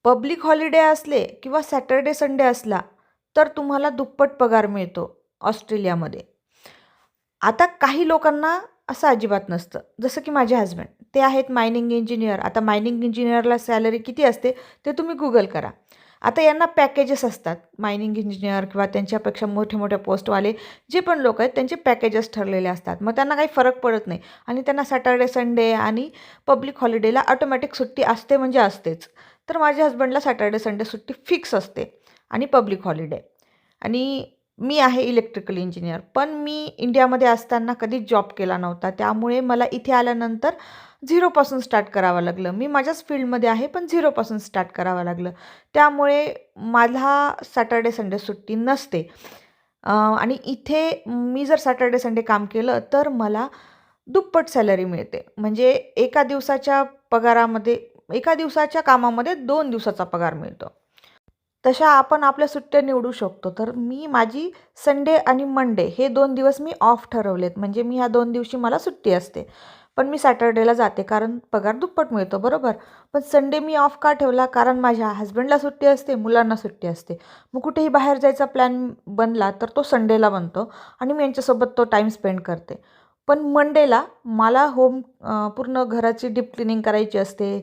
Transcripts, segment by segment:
Public holiday असले किंवा Saturday Sunday असला तर तुम्हाला दुप्पट पगार मिळतो ऑस्ट्रेलियामध्ये. आता काही लोकांना असं अजिबात नसतं. जसं की माझे हसबंड, ते आहेत मायनिंग इंजिनियर. आता मायनिंग इंजिनियरला सॅलरी किती असते ते तुम्ही गुगल करा. आता यांना पॅकेजेस असतात. मायनिंग इंजिनियर किंवा त्यांच्यापेक्षा मोठे-मोठे पोस्टवाले जे पण लोक आहेत त्यांचे पॅकेजेस ठरलेले असतात. मग त्यांना काही फरक पडत नाही आणि त्यांना सॅटर्डे, संडे आणि पब्लिक हॉलिडेला ऑटोमॅटिक सुट्टी असते म्हणजे असतेच. तर माझ्या हसबंडला सॅटर्डे, संडे सुट्टी फिक्स असते आणि पब्लिक हॉलिडे. आणि मी आहे इलेक्ट्रिकल इंजिनियर, पण मी इंडियामध्ये असताना कधीच जॉब केला नव्हता. त्यामुळे मला इथे आल्यानंतर झिरोपासून स्टार्ट करावं लागलं. मी माझ्याच फील्डमध्ये आहे, पण झिरोपासून स्टार्ट करावं लागलं. त्यामुळे मला सॅटर्डे, संडे सुट्टी नसते. आणि इथे मी जर सॅटर्डे, संडे काम केलं तर मला दुप्पट सॅलरी मिळते. म्हणजे एका दिवसाच्या कामामध्ये 2 दिवसाचा पगार मिळतो. तशा आपण आपल्या सुट्ट्या निवडू शकतो. तर मी माझी संडे आणि मंडे हे 2 दिवस मी ऑफ ठरवलेत. म्हणजे मी ह्या 2 दिवशी मला सुट्टी असते. पण मी सॅटर्डेला जाते कारण पगार दुप्पट मिळतो, बरोबर. पण संडे मी ऑफ का ठेवला? कारण माझ्या हसबंडला सुट्टी असते, मुलांना सुट्टी असते. मग कुठेही बाहेर जायचा प्लॅन बनला तर तो संडेला बनतो आणि मी यांच्यासोबत तो टाईम स्पेंड करते. पण मंडेला मला पूर्ण घराची डीप क्लिनिंग करायची असते.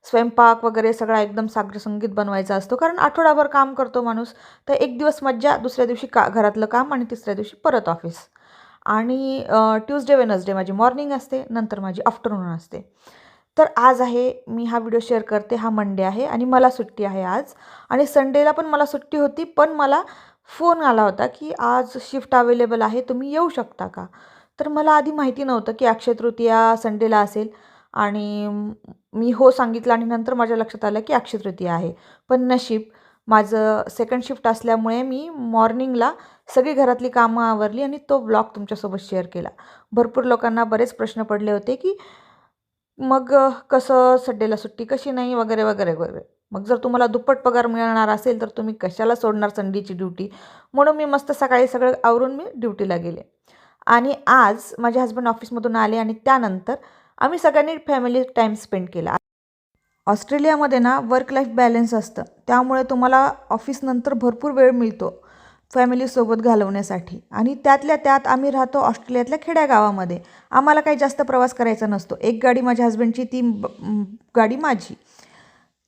स्वयंपाक वगैरे सगळा एकदम साग्रसंगीत बनवायचा असतो. कारण आठवडाभर काम करतो माणूस. तर एक दिवस मज्जा, दुसऱ्या दिवशी घरातलं काम आणि तिसऱ्या दिवशी परत ऑफिस. आणि ट्यूसडे, वेडनेसडे माझी मॉर्निंग असते, नंतर माझी आफ्टरनून असते. तर आज आहे, मी हा व्हिडिओ शेअर करते. हा मंडे आहे आणि मला सुट्टी आहे आज. आणि संडेला पण मला सुट्टी होती, पण मला फोन आला होता की आज शिफ्ट अवेलेबल आहे, तुम्ही येऊ शकता का? तर मला आधी माहिती नव्हतं की अक्षय तृतीया संडेला असेल. आणि मी हो सांगितलं आणि नंतर माझ्या लक्षात आलं की अक्षय तृतीया आहे. पण नशीब माझं सेकंड शिफ्ट असल्यामुळे मी मॉर्निंगला सगळी घरातली कामं आवरली आणि तो ब्लॉग तुमच्यासोबत शेअर केला. भरपूर लोकांना बरेच प्रश्न पडले होते की मग कसं संडेला सुट्टी कशी नाही वगैरे वगैरे वगैरे. मग जर तुम्हाला दुप्पट पगार मिळणार असेल तर तुम्ही कशाला सोडणार संडेची ड्युटी. म्हणून मी मस्त सकाळी सगळं आवरून मी ड्युटीला गेले. आणि आज माझे हसबंड ऑफिसमधून आले आणि त्यानंतर आम्ही सगळ्यांनी फॅमिली टाईम स्पेंड केला. ऑस्ट्रेलियामध्ये ना वर्क लाईफ बॅलन्स असतं. त्यामुळे तुम्हाला ऑफिसनंतर भरपूर वेळ मिळतो फॅमिलीसोबत घालवण्यासाठी. आणि त्यातल्या त्यात आम्ही राहतो ऑस्ट्रेलियातल्या खेड्यागावामध्ये. आम्हाला काही जास्त प्रवास करायचा नसतो. एक गाडी माझ्या हसबंडची, ती गाडी माझी.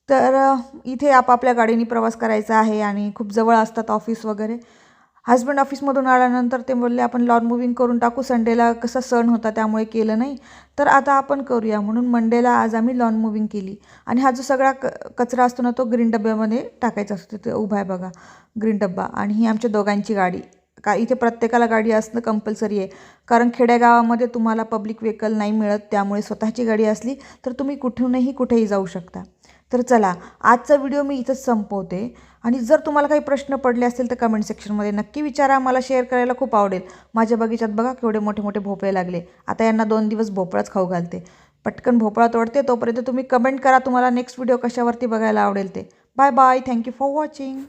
तर इथे आपापल्या गाडीने प्रवास करायचा आहे आणि खूप जवळ असतात ऑफिस वगैरे. हसबंड ऑफिसमधून आल्यानंतर ते बोलले आपण लॉन मूव्हिंग करून टाकू. संडेला कसा सण होता त्यामुळे केलं नाही, तर आता आपण करूया. म्हणून मंडेला आज आम्ही लॉन मूव्हिंग केली. आणि हा जो सगळा कचरा असतो ना तो ग्रीन डब्यामध्ये टाकायचा असतो. तिथे उभा आहे बघा ग्रीन डब्बा. आणि ही आमच्या दोघांची गाडी. इथे प्रत्येकाला गाडी असणं कंपल्सरी आहे. कारण खेडेगावामध्ये तुम्हाला पब्लिक व्हेकल नाही मिळत. त्यामुळे स्वतःची गाडी असली तर तुम्ही कुठेही जाऊ शकता. तर चला, आजचा व्हिडिओ मी इथंच संपवते. आणि जर तुम्हाला काही प्रश्न पडले असतील तर कमेंट सेक्शनमध्ये नक्की विचारा. मला शेअर करायला खूप आवडेल. माझ्या बगीचात बघा केवढे मोठे मोठे भोपळे लागले. आता यांना 2 दिवस भोपळाच खाऊ घालते. पटकन भोपळा तोडते. तोपर्यंत तुम्ही कमेंट करा तुम्हाला नेक्स्ट व्हिडिओ कशावरती बघायला आवडेल ते. Bye bye. Thank you for watching.